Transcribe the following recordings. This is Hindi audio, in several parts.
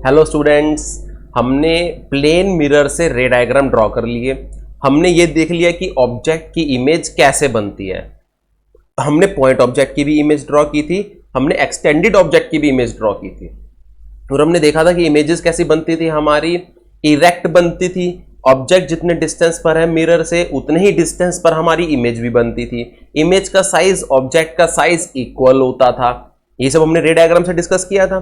हेलो स्टूडेंट्स, हमने प्लेन मिरर से रे डायग्राम ड्रॉ कर लिए। हमने ये देख लिया कि ऑब्जेक्ट की इमेज कैसे बनती है। हमने पॉइंट ऑब्जेक्ट की भी इमेज ड्रॉ की थी, हमने एक्सटेंडेड ऑब्जेक्ट की भी इमेज ड्रॉ की थी और हमने देखा था कि इमेजेस कैसी बनती थी, हमारी इरेक्ट बनती थी। ऑब्जेक्ट जितने डिस्टेंस पर है मिरर से उतने ही डिस्टेंस पर हमारी इमेज भी बनती थी। इमेज का साइज ऑब्जेक्ट का साइज इक्वल होता था। ये सब हमने रे डायग्राम से डिस्कस किया था,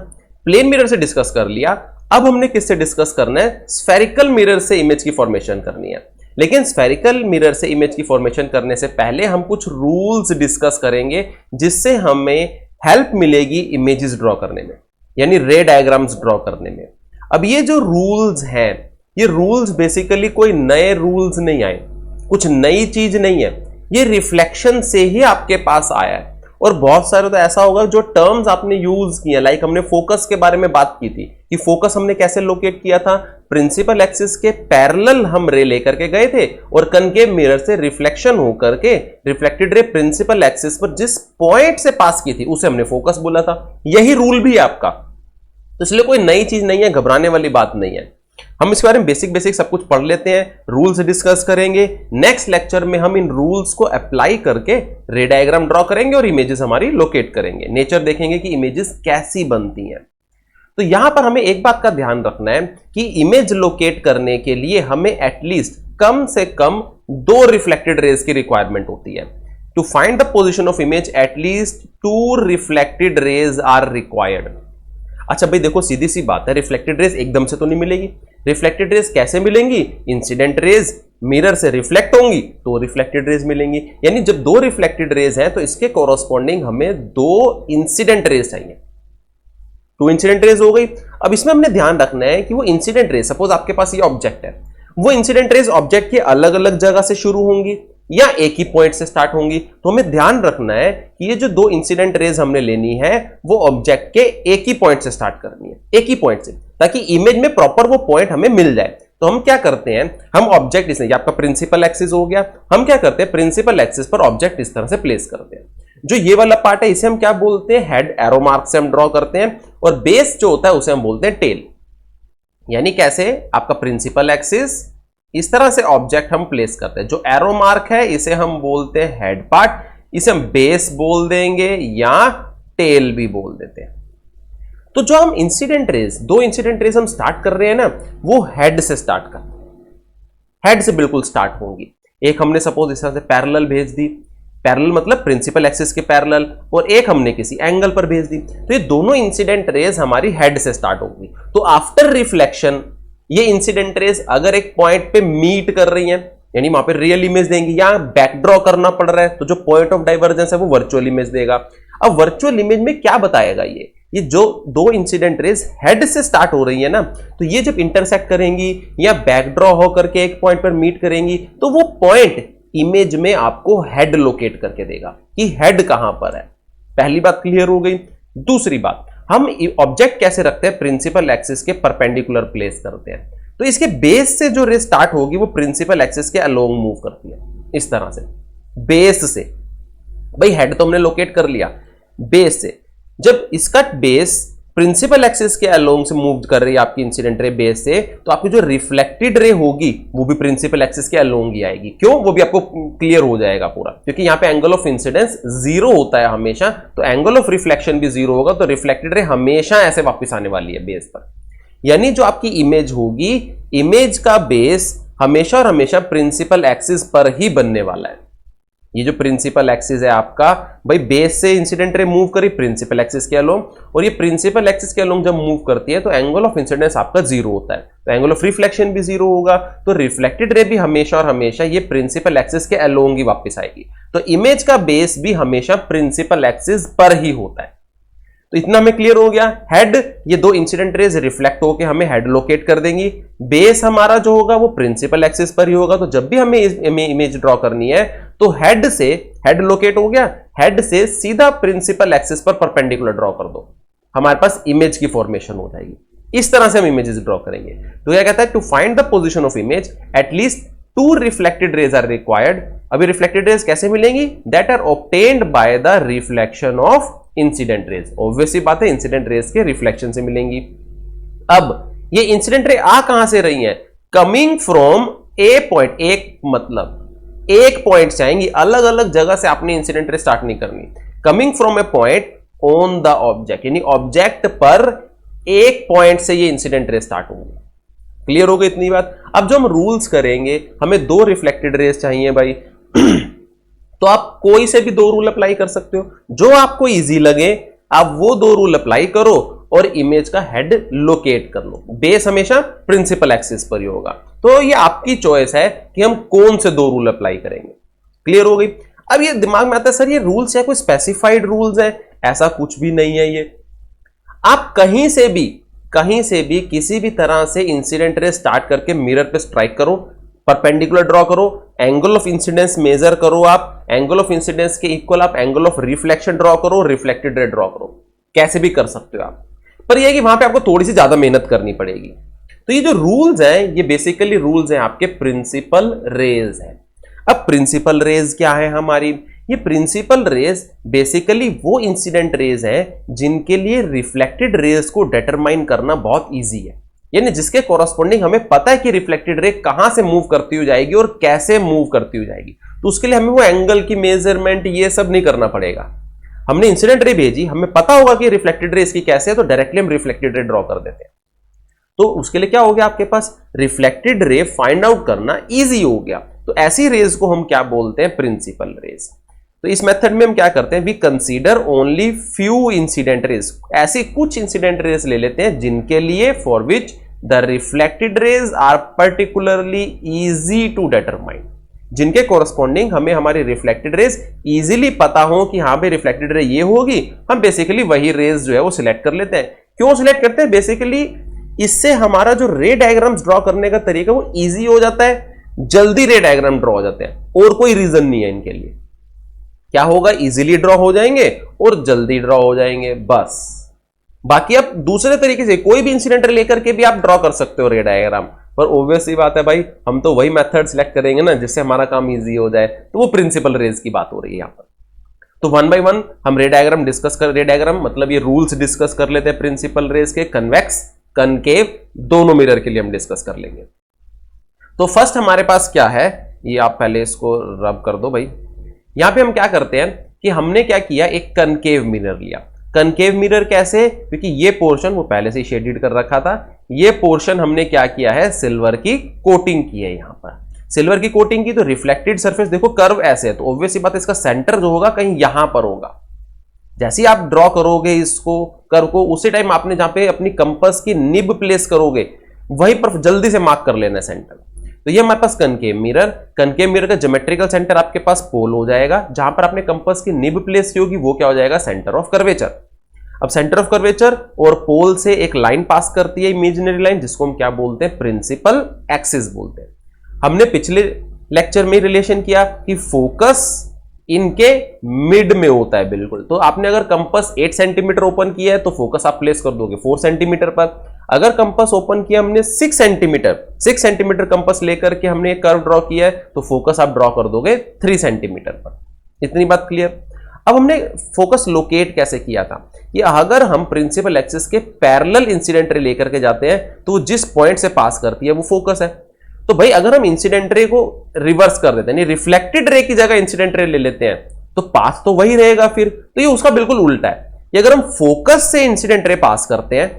प्लेन मिरर से डिस्कस कर लिया। अब हमने किससे डिस्कस करना है? स्फेरिकल मिरर से इमेज की फॉर्मेशन करनी है। लेकिन स्फेरिकल मिरर से इमेज की फॉर्मेशन करने से पहले हम कुछ रूल्स डिस्कस करेंगे जिससे हमें हेल्प मिलेगी इमेजेस ड्रॉ करने में, यानी रे डायग्राम्स ड्रॉ करने में। अब ये जो रूल्स हैं, ये रूल्स बेसिकली कोई नए रूल्स नहीं आए, कुछ नई चीज नहीं है, ये रिफ्लेक्शन से ही आपके पास आया है। और बहुत सारे तो ऐसा होगा जो टर्म्स आपने यूज किए, लाइक हमने फोकस के बारे में बात की थी कि फोकस हमने कैसे लोकेट किया था। प्रिंसिपल एक्सिस के पैरेलल हम रे लेकर के गए थे और कनकेव मिरर से रिफ्लेक्शन होकर के रिफ्लेक्टेड रे प्रिंसिपल एक्सिस पर जिस पॉइंट से पास की थी उसे हमने फोकस बोला था। यही रूल भी है आपका, तो इसलिए कोई नई चीज नहीं है, घबराने वाली बात नहीं है। हम इसके बारे में बेसिक सब कुछ पढ़ लेते हैं, रूल्स डिस्कस करेंगे। नेक्स्ट लेक्चर में हम इन रूल्स को अप्लाई करके रे डायग्राम ड्रॉ करेंगे और इमेजेस हमारी लोकेट करेंगे, नेचर देखेंगे कि इमेजेस कैसी बनती हैं। तो यहां पर हमें एक बात का ध्यान रखना है कि इमेज लोकेट करने के लिए हमें एटलीस्ट कम से कम 2 रिफ्लेक्टेड रेज की रिक्वायरमेंट होती है। To find the position of image at least 2 reflected rays are required. अच्छा भाई देखो, सीधी सी बात है, रिफ्लेक्टेड रेज एकदम से तो नहीं मिलेगी। रिफ्लेक्टेड रेज कैसे मिलेंगी? इंसिडेंट रेज मिरर से रिफ्लेक्ट होंगी तो रिफ्लेक्टेड रेज मिलेंगी। यानी जब 2 रिफ्लेक्टेड रेज हैं तो इसके कोरोस्पोंडिंग हमें 2 इंसिडेंट रेज चाहिए। 2 इंसिडेंट रेज हो गई। अब इसमें हमने ध्यान रखना है कि वो इंसिडेंट रेज, सपोज आपके पास ये ऑब्जेक्ट है, वो इंसिडेंट रेज ऑब्जेक्ट के अलग अलग जगह से शुरू होंगी या एक ही पॉइंट से स्टार्ट होंगी। तो हमें ध्यान रखना है कि ये जो 2 इंसिडेंट रेज हमने लेनी है वो ऑब्जेक्ट के एक ही पॉइंट से स्टार्ट करनी है, एक ही पॉइंट से, ताकि इमेज में प्रॉपर वो पॉइंट हमें मिल जाए। तो हम क्या करते हैं, हम ऑब्जेक्ट इसमें, आपका प्रिंसिपल एक्सिस हो गया, हम क्या करते हैं प्रिंसिपल एक्सिस पर ऑब्जेक्ट इस तरह से प्लेस करते हैं। जो ये वाला पार्ट है इसे हम क्या बोलते हैं? हेड एरो मार्क से हम ड्रॉ करते हैं, और बेस जो होता है उसे हम बोलते हैं टेल। यानी कैसे? आपका प्रिंसिपल एक्सिस, इस तरह से ऑब्जेक्ट हम प्लेस करते हैं। जो एरो मार्क है इसे हम बोलते हैं हेड पार्ट, इसे हम बेस बोल देंगे या टेल भी बोल देते हैं। तो जो हम इंसिडेंट रेज, 2 इंसिडेंट रेज हम स्टार्ट कर रहे हैं ना, वो हेड से स्टार्ट कर, हेड से बिल्कुल स्टार्ट होंगी। एक हमने सपोज इस तरह से पैरेलल भेज दी, पैरेलल मतलब प्रिंसिपल एक्सिस के पैरेलल, और एक हमने किसी एंगल पर भेज दी। तो ये दोनों इंसिडेंट रेज हमारी हेड से स्टार्ट होगी। तो आफ्टर रिफ्लेक्शन ये इंसिडेंट रेज अगर एक पॉइंट पे मीट कर रही हैं, यानी वहां पे रियल इमेज देंगी, या बैक ड्रॉ करना पड़ रहा है, तो जो पॉइंट ऑफ डाइवर्जेंस है वो वर्चुअल इमेज देगा। अब वर्चुअल इमेज में क्या बताएगा? ये जो 2 इंसिडेंट रेज हेड से स्टार्ट हो रही है ना, तो ये जब इंटरसेक्ट करेंगी या बैक ड्रॉ होकर के एक पॉइंट पर मीट करेंगी, तो वो पॉइंट इमेज में आपको हेड लोकेट करके देगा कि हेड कहां पर है। पहली बात क्लियर हो गई। दूसरी बात, हम ऑब्जेक्ट कैसे रखते हैं? प्रिंसिपल एक्सिस के परपेंडिकुलर प्लेस करते हैं। तो इसके बेस से जो रे स्टार्ट होगी वो प्रिंसिपल एक्सिस के अलोंग मूव करती है, इस तरह से बेस से। भाई हेड तो हमने लोकेट कर लिया, बेस से जब इसका बेस प्रिंसिपल एक्सिस के अलोंग से मूव कर रही है आपकी इंसिडेंट रे बेस से, तो आपकी जो रिफ्लेक्टेड रे होगी वो भी प्रिंसिपल एक्सिस के अलोंग ही आएगी। क्यों? वो भी आपको क्लियर हो जाएगा पूरा, क्योंकि यहां पे एंगल ऑफ इंसिडेंस 0 होता है हमेशा, तो एंगल ऑफ रिफ्लेक्शन भी 0 होगा। तो रिफ्लेक्टेड रे हमेशा ऐसे वापस आने वाली है बेस पर। यानी जो आपकी इमेज होगी, इमेज का बेस हमेशा और हमेशा प्रिंसिपल एक्सिस पर ही बनने वाला है। ये जो प्रिंसिपल एक्सिस है आपका, भाई बेस से इंसिडेंट रे मूव करी प्रिंसिपल एक्सिस के अलोंग, और ये प्रिंसिपल एक्सिस के अलोंग जब मूव करती है तो एंगल ऑफ इंसिडेंस आपका 0 होता है, तो एंगल ऑफ रिफ्लेक्शन भी 0 होगा। तो रिफ्लेक्टेड रे भी हमेशा और हमेशा ये प्रिंसिपल एक्सिस के अलोंग ही वापस आएगी। तो इमेज का बेस भी हमेशा प्रिंसिपल एक्सिस पर ही होता है। तो इतना हमें क्लियर हो गया। हेड, ये 2 इंसिडेंट रेज रिफ्लेक्ट होकर हमें हेड लोकेट कर देंगी। बेस हमारा जो होगा वो प्रिंसिपल एक्सिस पर ही होगा। तो जब भी हमें इमेज ड्रॉ करनी है तो हेड से, हेड लोकेट हो गया, हेड से सीधा प्रिंसिपल एक्सिस पर परपेंडिकुलर ड्रॉ कर दो, हमारे पास इमेज की फॉर्मेशन हो जाएगी। इस तरह से हम इमेजेस ड्रॉ करेंगे। तो क्या कहता है? To find the position of image at least 2 reflected rays are required. अभी रिफ्लेक्टेड रेज कैसे मिलेंगी? That are obtained by the reflection of incident rays. Obviously बात है, इंसिडेंट रेज के रिफ्लेक्शन से मिलेंगी। अब ये इंसिडेंट रे आ कहां से रही है? कमिंग फ्रॉम ए पॉइंट, एक मतलब एक पॉइंट से आएंगी, अलग अलग जगह से आपने इंसिडेंट रे स्टार्ट नहीं करनी। Coming from A point on the object, यानी ऑब्जेक्ट पर एक पॉइंट से ये इंसिडेंट रे स्टार्ट होंगे। क्लियर हो गई इतनी बात? अब जो हम रूल्स करेंगे, हमें 2 रिफ्लेक्टेड रेज चाहिए भाई तो आप कोई से भी 2 रूल अप्लाई कर सकते हो, जो आपको इजी लगे आप वो 2 रूल अप्लाई करो और इमेज का हेड लोकेट कर लो। बेस हमेशा प्रिंसिपल एक्सिस पर ही होगा, तो ये आपकी चॉइस है कि हम कौन से 2 रूल अप्लाई करेंगे। क्लियर हो गई? अब ये दिमाग में आता है सर ये रूल्स है, कोई स्पेसिफाइड रूल्स है? ऐसा कुछ भी नहीं है। ये आप कहीं से भी किसी भी तरह से इंसिडेंट रे स्टार्ट करके मिरर पे स्ट्राइक करो, परपेंडिकुलर ड्रॉ करो, एंगल ऑफ इंसिडेंस मेजर करो, आप एंगल ऑफ इंसिडेंस के इक्वल आप एंगल ऑफ रिफ्लेक्शन ड्रॉ करो, रिफ्लेक्टेड रे ड्रॉ करो, कैसे भी कर सकते हो आप। पर यह है कि वहां पे आपको थोड़ी सी ज्यादा मेहनत करनी पड़ेगी। तो ये जो रूल्स हैं ये बेसिकली रूल्स हैं आपके प्रिंसिपल रेज हैं। अब प्रिंसिपल रेज क्या है हमारी? ये प्रिंसिपल रेज बेसिकली वो इंसिडेंट रेज हैं जिनके लिए रिफ्लेक्टेड रेज को डिटरमाइन करना बहुत इजी है, यानी जिसके कॉरस्पॉन्डिंग हमें पता है कि रिफ्लेक्टेड रे कहां से मूव करती हुई जाएगी और कैसे मूव करती हुई जाएगी। तो उसके लिए हमें वो एंगल की मेजरमेंट ये सब नहीं करना पड़ेगा। हमने इंसिडेंट रे भेजी, हमें पता होगा कि रिफ्लेक्टेड रे इसकी कैसे है, तो डायरेक्टली हम रिफ्लेक्टेड रे ड्रॉ कर देते हैं। तो उसके लिए क्या हो गया, आपके पास रिफ्लेक्टेड रे फाइंड आउट करना इजी हो गया। तो ऐसी रेज को हम क्या बोलते हैं? Principal rays. तो इस मेथड में हम क्या करते हैं? We consider only few incident rays, ऐसी कुछ इंसिडेंट रेज ले लेते हैं जिनके लिए for which the reflected rays are particularly easy to determine, जिनके कोरस्पॉन्डिंग हमें हमारी रिफ्लेक्टेड रेज इजीली पता हो कि हाँ भाई रिफ्लेक्टेड रे ये होगी, हम बेसिकली वही रेज जो है वो सिलेक्ट कर लेते हैं। क्यों सिलेक्ट करते हैं? बेसिकली इससे हमारा जो रे डायग्राम्स ड्रॉ करने का तरीका वो इजी हो जाता है, जल्दी रे डायग्राम ड्रॉ हो जाते हैं, और कोई रीजन नहीं है इनके लिए। क्या होगा? इजीली ड्रॉ हो जाएंगे और जल्दी ड्रॉ हो जाएंगे, बस। बाकी आप दूसरे तरीके से कोई भी इंसिडेंट लेकर के भी आप ड्रॉ कर सकते हो रे डायग्राम, पर ऑब्वियस ही बात है भाई हम तो वही मेथड सिलेक्ट करेंगे ना जिससे हमारा काम इजी हो जाए, तो वो प्रिंसिपल रेज की बात हो रही है यहां पर। तो 1 बाय 1 हम रे डायग्राम डिस्कस कर, रे डायग्राम मतलब ये रूल्स डिस्कस कर लेते हैं प्रिंसिपल रेज के। कन्वेक्स कनकेव दोनों मिरर के लिए हम डिस्कस कर लेंगे। तो फर्स्ट हमारे पास क्या है, ये आप पहले इसको रब कर दो भाई। यहां पे हम क्या करते हैं कि हमने क्या किया, एक कनकेव मिरर लिया। कनकेव मिरर कैसे? क्योंकि ये पोर्शन वो पहले से शेडेड कर रखा था, ये पोर्शन हमने क्या किया है, सिल्वर की कोटिंग की है। यहां पर सिल्वर की कोटिंग की, तो रिफ्लेक्टेड सरफेस देखो कर्व ऐसे है, तो ऑब्वियस सी बात है इसका सेंटर जो होगा कहीं यहां पर होगा। जैसे ही आप ड्रॉ करोगे इसको कर्व को, उसी टाइम आपने जहां पे अपनी कंपास की निब प्लेस करोगे वहीं पर जल्दी से मार्क कर लेना सेंटर। तो ये हमारे पास कनकेव मिरर का ज्योमेट्रिकल सेंटर आपके पास पोल हो जाएगा, जहां पर आपने कंपास की निब प्लेस की होगी वो क्या हो जाएगा, सेंटर ऑफ कर्वेचर। अब सेंटर ऑफ कर्वेचर और पोल से एक लाइन पास करती है, इमेजिनरी लाइन, जिसको हम क्या बोलते हैं, प्रिंसिपल एक्सिस बोलते हैं। हमने पिछले लेक्चर में रिलेशन किया कि फोकस इनके मिड में होता है बिल्कुल। तो आपने अगर कंपास 8 सेंटीमीटर ओपन किया है तो फोकस आप प्लेस कर दोगे 4 सेंटीमीटर पर। अगर कंपास ओपन किया हमने 6 सेंटीमीटर कंपास लेकर के हमने एक कर्व ड्रॉ किया है तो फोकस आप ड्रॉ कर दोगे 3 सेंटीमीटर पर। इतनी बात क्लियर? अब हमने फोकस लोकेट कैसे किया था कि अगर हम प्रिंसिपल एक्सिस के पैरेलल इंसिडेंट रे लेकर के जाते हैं तो जिस पॉइंट से पास करती है वो फोकस है। तो भाई अगर हम इंसिडेंट रे को रिवर्स कर देते हैं, रिफ्लेक्टेड रे की जगह इंसिडेंट रे ले लेते हैं तो पास तो वही रहेगा फिर। तो ये उसका बिल्कुल उल्टा है। ये अगर हम फोकस से इंसिडेंट रे पास करते हैं,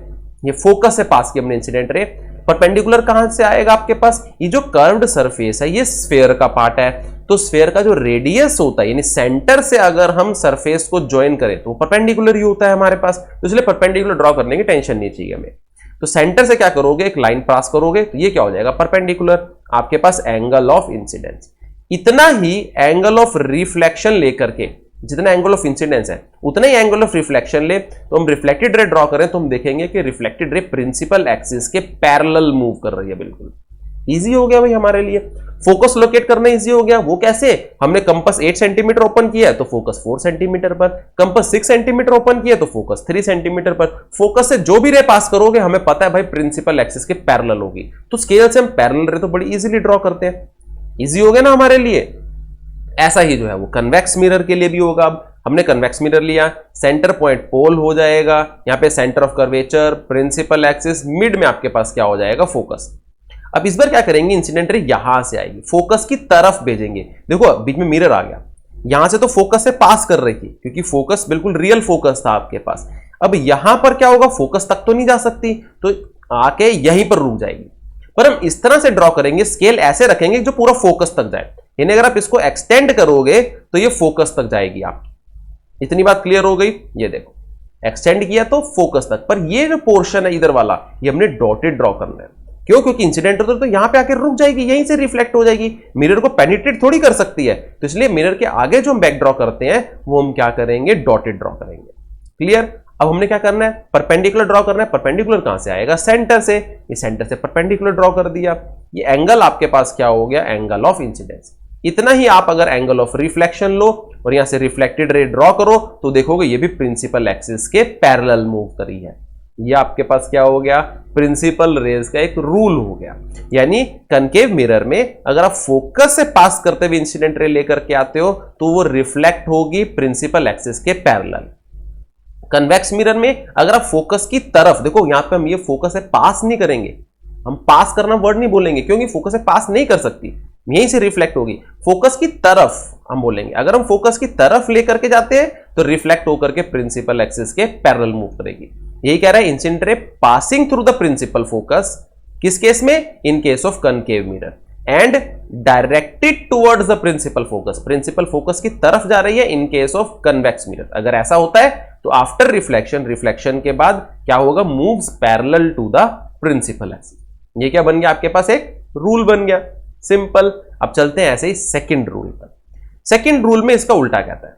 ये फोकस से पास किया हमने इंसिडेंट रे, परपेंडिकुलर कहां से आएगा आपके पास, ये जो कर्व्ड सरफेस है ये स्फेयर का पार्ट है, तो स्फेयर का जो रेडियस होता है यानी सेंटर से अगर हम सरफेस को ज्वाइन करें तो परपेंडिकुलर ही होता है हमारे पास। तो इसलिए परपेंडिकुलर ड्रॉ करने की टेंशन नहीं चाहिए हमें। तो सेंटर से क्या करोगे, एक लाइन पास करोगे तो ये क्या हो जाएगा, परपेंडिकुलर। आपके पास एंगल ऑफ इंसिडेंस, इतना ही एंगल ऑफ रिफ्लेक्शन लेकर के, जितना एंगल ऑफ इंसिडेंस है उतना ही एंगल ऑफ रिफ्लेक्शन ले, तो हम रिफ्लेक्टेड रे ड्रॉ करें तो हम देखेंगे कि रिफ्लेक्टेड रे प्रिंसिपल एक्सिस के पैरेलल मूव कर रही है। बिल्कुल इजी हो गया भाई हमारे लिए। फोकस लोकेट करना इजी हो गया। वो कैसे, हमने कंपास 8 सेंटीमीटर ओपन किया तो फोकस 4 सेंटीमीटर पर, कंपास 6 सेंटीमीटर ओपन किया तो फोकस 3 सेंटीमीटर पर। फोकस से जो भी रे पास करोगे हमें पता है भाई प्रिंसिपल एक्सिस के पैरेलल होगी, तो स्केल से हम पैरेलल रे तो बड़ी इजीली ड्रॉ करते हैं। इजी हो गया ना हमारे लिए। ऐसा ही जो है वो कन्वेक्स मिरर के लिए भी होगा। अब हमने कन्वेक्स मिरर लिया, सेंटर पॉइंट पोल हो जाएगा, यहां पे centre of curvature, principal axis, mid में आपके पास क्या हो जाएगा, फोकस। अब इस बार क्या करेंगे, इंसिडेंट रे यहां से आएगी, फोकस की तरफ भेजेंगे। देखो बीच में मिरर आ गया, यहां से तो फोकस से पास कर रही थी क्योंकि फोकस बिल्कुल रियल फोकस था आपके पास। अब यहां पर क्या होगा, फोकस तक तो नहीं जा सकती, तो आके यहीं पर रुक जाएगी। पर हम इस तरह से ड्रॉ करेंगे, स्केल ऐसे रखेंगे जो पूरा फोकस तक जाए, यानी अगर आप इसको एक्सटेंड करोगे तो ये फोकस तक जाएगी आपकी। इतनी बात क्लियर हो गई। ये देखो एक्सटेंड किया तो फोकस तक, पर ये जो पोर्शन है इधर वाला, ये हमने डॉटेड ड्रॉ करना है। क्यों? क्योंकि इंसिडेंट तो यहां पे आके रुक जाएगी, यहीं से रिफ्लेक्ट हो जाएगी, मिरर को पेनिट्रेट थोड़ी कर सकती है। तो इसलिए मिरर के आगे जो हम बैक ड्रॉ करते हैं वो हम क्या करेंगे, डॉटेड ड्रॉ करेंगे। क्लियर? अब हमने क्या करना है, परपेंडिकुलर ड्रॉ करना है। परपेंडिकुलर कहां से आएगा, सेंटर से। ये सेंटर से परपेंडिकुलर ड्रॉ कर दिया। ये एंगल आपके पास क्या हो गया, एंगल ऑफ इंसिडेंस। इतना ही आप अगर एंगल ऑफ रिफ्लेक्शन लो और यहां से रिफ्लेक्टेड रे ड्रॉ करो तो देखोगे ये भी प्रिंसिपल एक्सिस के पैरेलल मूव करी है। ये आपके पास क्या हो गया, प्रिंसिपल रेज का एक रूल हो गया। यानी कनकेव मिरर में अगर आप फोकस से पास करते हुए इंसिडेंट रे लेकर के आते हो तो वो रिफ्लेक्ट होगी प्रिंसिपल एक्सिस के पैरेलल। कन्वेक्स मिरर में अगर आप फोकस की तरफ, देखो यहां पे हम ये फोकस से पास नहीं करेंगे, हम पास करना वर्ड नहीं बोलेंगे क्योंकि फोकस से पास नहीं कर सकती, यहीं से रिफ्लेक्ट होगी। फोकस की तरफ हम बोलेंगे, अगर हम फोकस की तरफ लेकर के जाते हैं तो रिफ्लेक्ट होकर के प्रिंसिपल एक्सिस के पैरेलल मूव करेगी। यही कह रहा है incident ray passing through the principal focus, किस केस में, in case of concave mirror, and directed towards the principal focus, principal focus की तरफ जा रही है in case of convex mirror. अगर ऐसा होता है तो आफ्टर रिफ्लेक्शन, रिफ्लेक्शन के बाद क्या होगा, moves parallel to the principal axis. ये क्या बन गया आपके पास, एक रूल बन गया, सिंपल। अब चलते हैं ऐसे ही सेकंड रूल पर। सेकंड रूल में इसका उल्टा कहता है,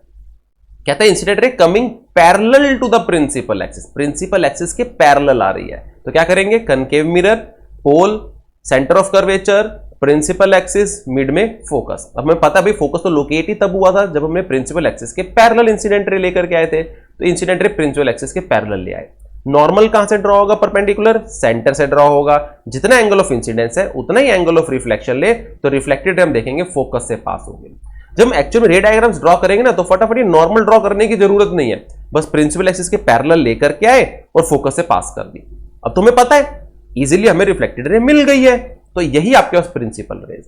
कहता है incident ray coming parallel to the principal axis, principal axis के पैरेलल आ रही है। तो क्या करेंगे, concave mirror, pole, centre of curvature, principal axis, mid में फोकस। अब हमें पता है भाई फोकस तो लोकेट ही तब हुआ था जब हमने प्रिंसिपल एक्सिस के पैरेलल इंसिडेंट रे लेकर के आए थे। तो इंसिडेंट रे प्रिंसिपल एक्सिस के पैरेलल ले आए। नॉर्मल कहां से ड्रॉ होगा, परपेंडिकुलर, सेंटर से ड्रॉ होगा। जितना एंगल ऑफ इंसिडेंस है उतना ही एंगल ऑफ रिफ्लेक्शन ले, तो रिफ्लेक्टेड रे हम देखेंगे फोकस से पास होगी। जब हम एक्चुअल में रे डायग्राम्स ड्रॉ करेंगे ना तो फटाफट नॉर्मल ड्रॉ करने की जरूरत नहीं है, बस प्रिंसिपल एक्सिस के पैरेलल लेकर के आए और फोकस से पास कर दी। अब तुम्हें पता है इजीली हमें रिफ्लेक्टेड रे मिल गई है, तो यही आपके पास प्रिंसिपल रेज।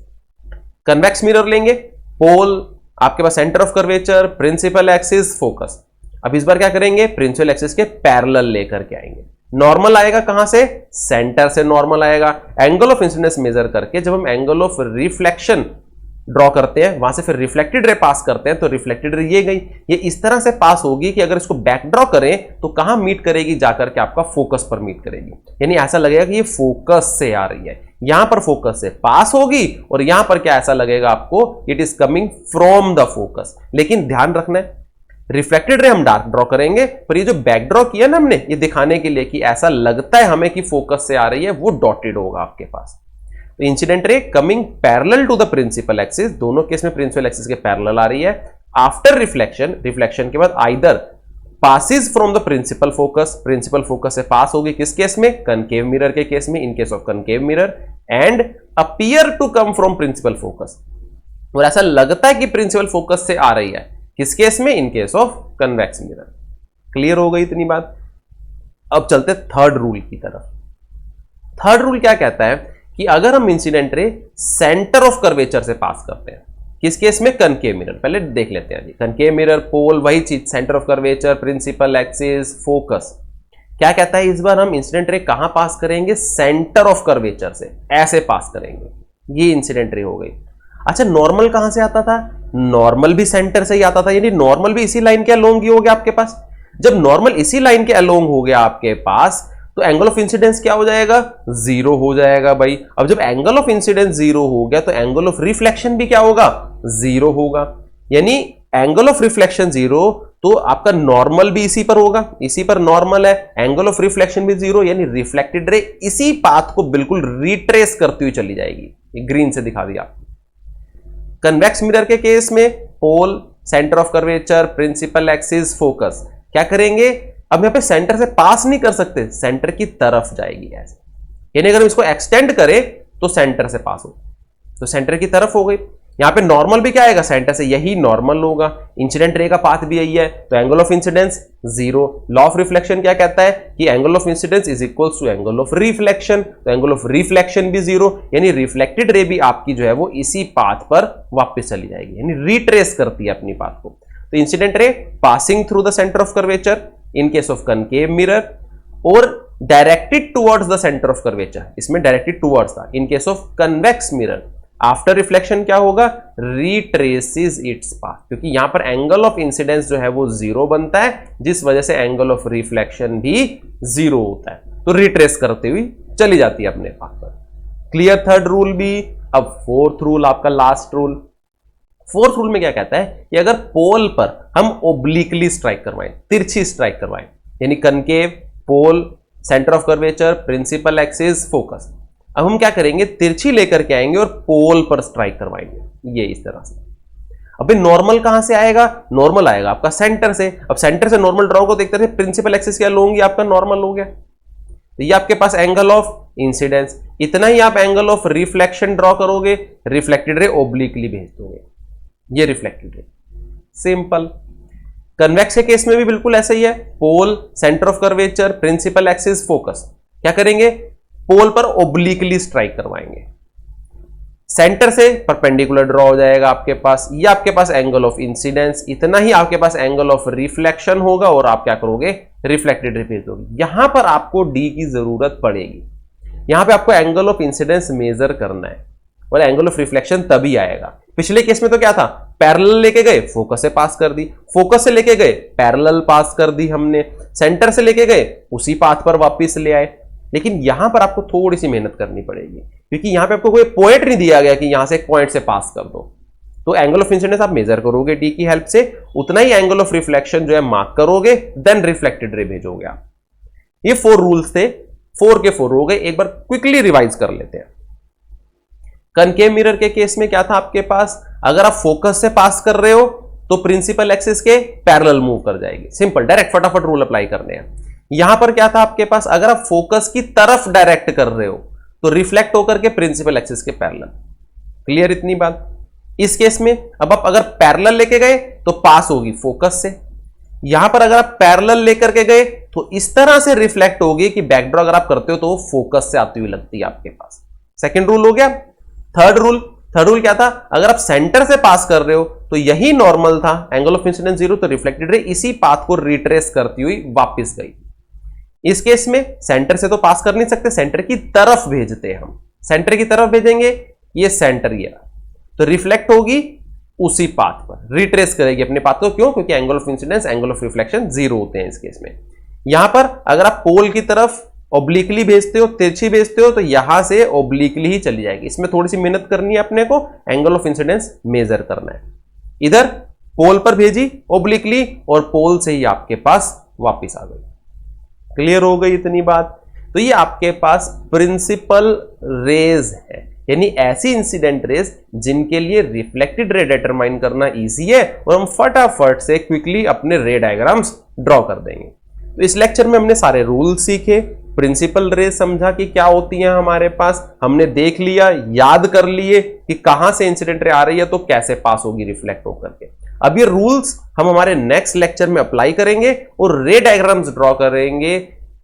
कन्वेक्स मिरर लेंगे, पोल, आपके पास centre of curvature, principal axis, focus. अब इस बार क्या करेंगे, प्रिंसिपल एक्सिस के पैरेलल लेकर के आएंगे। नॉर्मल आएगा कहां से, सेंटर से नॉर्मल आएगा। एंगल ऑफ इंसिडेंस मेजर करके जब हम एंगल ऑफ रिफ्लेक्शन ड्रॉ करते हैं वहां से फिर रिफ्लेक्टेड रे पास करते हैं, तो रिफ्लेक्टेड रे ये गई, ये इस तरह से पास होगी कि अगर इसको बैक ड्रॉ करें तो कहां मीट करेगी, जाकर के आपका फोकस पर मीट करेगी। यानी ऐसा लगेगा कि ये फोकस से आ रही है, यहां पर फोकस से पास होगी और यहां पर क्या ऐसा लगेगा आपको, it is coming from the focus. लेकिन ध्यान रखना है रिफ्लेक्टेड रे हम डार्क ड्रॉ करेंगे, पर ये जो बैक ड्रॉ किया ना हमने, ये दिखाने के लिए कि ऐसा लगता है हमें कि फोकस से आ रही है, वो डॉटेड होगा आपके पास। तो incident ray coming parallel to the principal axis, दोनों केस में प्रिंसिपल एक्सिस के पैरेलल आ रही है। आफ्टर रिफ्लेक्शन, रिफ्लेक्शन के बाद either passes from the principal focus, principal focus से पास होगी, किस केस में, कनकेव मिरर के केस में, in case of concave mirror, and appear to come from principal focus, और ऐसा लगता है कि प्रिंसिपल फोकस से आ रही है, किस केस में, in case of convex mirror. Clear हो गई इतनी बात। अब चलते थर्ड रूल की तरफ। थर्ड रूल क्या कहता है कि अगर हम incident ray centre of curvature से पास करते हैं, किस केस में, कनकेव मिरर। पहले देख लेते हैं, कनकेव मिरर, पोल, वही चीज, centre of curvature, principal axis, focus. क्या कहता है इस बार हम इंसिडेंट रे कहां पास करेंगे, सेंटर ऑफ कर्वेचर से, ऐसे पास करेंगे। ये इंसिडेंट रे हो गई। अच्छा नॉर्मल कहां से आता था, नॉर्मल भी सेंटर से ही आता था, यानी नॉर्मल भी इसी लाइन के अलोंग ही हो गया आपके पास। जब नॉर्मल इसी लाइन के अलोंग हो गया आपके पास तो एंगल ऑफ इंसिडेंस क्या हो जाएगा, जीरो हो जाएगा भाई। अब जब एंगल ऑफ इंसिडेंस जीरो हो गया तो एंगल ऑफ रिफ्लेक्शन भी क्या होगा, जीरो होगा। यानी एंगल ऑफ रिफ्लेक्शन जीरो, तो आपका नॉर्मल भी इसी पर होगा, इसी पर नॉर्मल है, एंगल ऑफ रिफ्लेक्शन भी जीरो, यानी रिफ्लेक्टेड रे इसी पाथ को बिल्कुल रिट्रेस करती हुई चली जाएगी। ये ग्रीन से दिखा दिया। कन्वेक्स मिरर के केस में pole, centre of curvature, principal axis, focus, क्या करेंगे, अब यहां पे सेंटर से पास नहीं कर सकते, सेंटर की तरफ जाएगी ऐसे। यानी अगर हम इसको एक्सटेंड करें तो सेंटर से पास हो, तो सेंटर की तरफ हो गई। यहां पे नॉर्मल भी क्या आएगा, सेंटर से यही नॉर्मल होगा, इंसिडेंट रे का पाथ भी यही है, तो angle of incidence 0। Law of reflection क्या कहता है कि angle of incidence is equals to angle of reflection, तो एंगल ऑफ रिफ्लेक्शन भी 0, यानी रिफ्लेक्टेड रे भी आपकी जो है वो इसी पाथ पर वापस चली जाएगी, यानी रिट्रेस करती है अपनी पाथ को। तो incident ray passing through the centre of curvature in case of concave mirror, और directed towards the centre of curvature, इसमें डायरेक्टेड टुवर्ड्स था। In case of convex mirror after reflection क्या होगा, रिट्रेसेस इट्स पाथ, क्योंकि यहां पर एंगल ऑफ इंसिडेंस जो है वो 0 बनता है, जिस वजह से एंगल ऑफ रिफ्लेक्शन भी 0 होता है, तो रिट्रेस करते हुए चली जाती है अपने पाथ पर। क्लियर थर्ड रूल भी। अब फोर्थ रूल, आपका लास्ट रूल। फोर्थ रूल में क्या कहता है कि अगर पोल पर हम ओब्लिकली स्ट्राइक करवाएं, तिरछी स्ट्राइक करवाएं, यानी concave, pole, centre of curvature, principal axis, focus, अब हम क्या करेंगे, तिरछी लेकर के आएंगे और पोल पर स्ट्राइक करवाएंगे, ये इस तरह से। अभी नॉर्मल कहां से आएगा, नॉर्मल आएगा आपका सेंटर से। अब सेंटर से नॉर्मल ड्रॉ को देखते थे, प्रिंसिपल एक्सिस क्या लो होंगी, आपका नॉर्मल हो गया, तो ये आपके पास एंगल ऑफ इंसिडेंस। इतना ही आप एंगल ऑफ रिफ्लेक्शन ड्रॉ करोगे, रिफ्लेक्टेड रे ओब्लिकली भेज दोगे, ये रिफ्लेक्टेड रे, सिंपल। कन्वेक्स के केस में भी बिल्कुल ऐसा ही है, pole, centre of curvature, principal axis, focus, क्या करेंगे, पोल पर ओब्लिकली स्ट्राइक करवाएंगे, सेंटर से परपेंडिकुलर ड्रॉ हो जाएगा आपके पास, ये आपके पास एंगल ऑफ इंसिडेंस। इतना ही आपके पास एंगल ऑफ रिफ्लेक्शन होगा और आप क्या करोगे, रिफ्लेक्टेड रे भेज दोगे। यहां पर आपको डी की जरूरत पड़ेगी, यहां पे आपको एंगल ऑफ इंसिडेंस मेजर करना है और एंगल ऑफ रिफ्लेक्शन तभी आएगा। पिछले केस में तो क्या था, पैरेलल लेके गए, फोकस से पास कर दी, फोकस से लेके गए, पैरेलल पास कर दी हमने, सेंटर से लेके गए, उसी पाथ पर वापस ले आए। लेकिन यहां पर आपको थोड़ी सी मेहनत करनी पड़ेगी, क्योंकि यहां पे आपको कोई पॉइंट नहीं दिया गया कि यहां से एक पॉइंट से पास कर दो, तो एंगल ऑफ इंसिडेंस आप मेजर करोगे डी की हेल्प से, उतना ही एंगल ऑफ रिफ्लेक्शन जो है मार्क करोगे, देन रिफ्लेक्टेड रे भेजोगे आप। ये 4 रूल्स थे, 4 के 4 हो गए, एक बार क्विकली रिवाइज कर लेते हैं। कनकेव मिरर के केस में क्या था आपके पास, अगर आप फोकस से पास कर रहे हो तो प्रिंसिपल एक्सिस के पैरेलल मूव कर जाएगी, सिंपल, डायरेक्ट फटाफट रूल अप्लाई करने हैं। यहां पर क्या था आपके पास, अगर आप फोकस की तरफ डायरेक्ट कर रहे हो तो रिफ्लेक्ट होकर के प्रिंसिपल एक्सिस के पैरेलल। क्लियर इतनी बात। इस केस में अब आप अगर पैरेलल लेके गए तो पास होगी फोकस से, यहां पर अगर आप पैरेलल लेकर के गए तो इस तरह से रिफ्लेक्ट होगी कि बैकड्रॉ अगर आप करते हो तो वो फोकस से आती हुई लगती है आपके पास। सेकंड रूल हो गया। थर्ड रूल क्या था, अगर आप सेंटर से पास कर रहे हो तो यही नॉर्मल था, एंगल ऑफ इंसिडेंस 0, तो रिफ्लेक्टेड रे इसी पाथ को रिट्रेस करती हुई वापस गई। इस केस में सेंटर से तो पास कर नहीं सकते, सेंटर की तरफ भेजते हैं हम, सेंटर की तरफ भेजेंगे, ये सेंटर ये, तो रिफ्लेक्ट होगी उसी पाथ पर, रिट्रेस करेगी अपने पाथ को। क्यों, क्योंकि angle of incidence, angle of reflection 0 होते हैं इस केस में। यहां पर अगर आप पोल की तरफ ओब्लिकली भेजते हो, तिरछी भेजते हो, तो यहां से ओब्लिकली ही चली जाएगी। इसमें थोड़ी सी मेहनत करनी है अपने को, एंगल ऑफ इंसिडेंस मेजर करना है। इधर पोल पर भेजी ओब्लिकली और पोल से ही आपके पास वापिस आ गई। क्लियर हो गई इतनी बात। तो ये आपके पास प्रिंसिपल रेज है, यानी ऐसी इंसिडेंट रेज जिनके लिए रिफ्लेक्टेड रे डिटरमाइन करना इजी है और हम फटाफट से क्विकली अपने रे डायग्राम्स ड्रॉ कर देंगे। तो इस लेक्चर में हमने सारे रूल सीखे, प्रिंसिपल रेज समझा कि क्या होती है हमारे पास, हमने देख लिया, याद कर लिए कि कहां से इंसिडेंट रे आ रही है तो कैसे पास होगी रिफ्लेक्ट होकर के। अब ये रूल्स हम हमारे नेक्स्ट लेक्चर में अप्लाई करेंगे और रे डायग्राम्स ड्रॉ करेंगे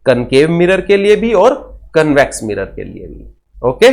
कनकेव मिरर के लिए भी और कन्वेक्स मिरर के लिए भी। ओके।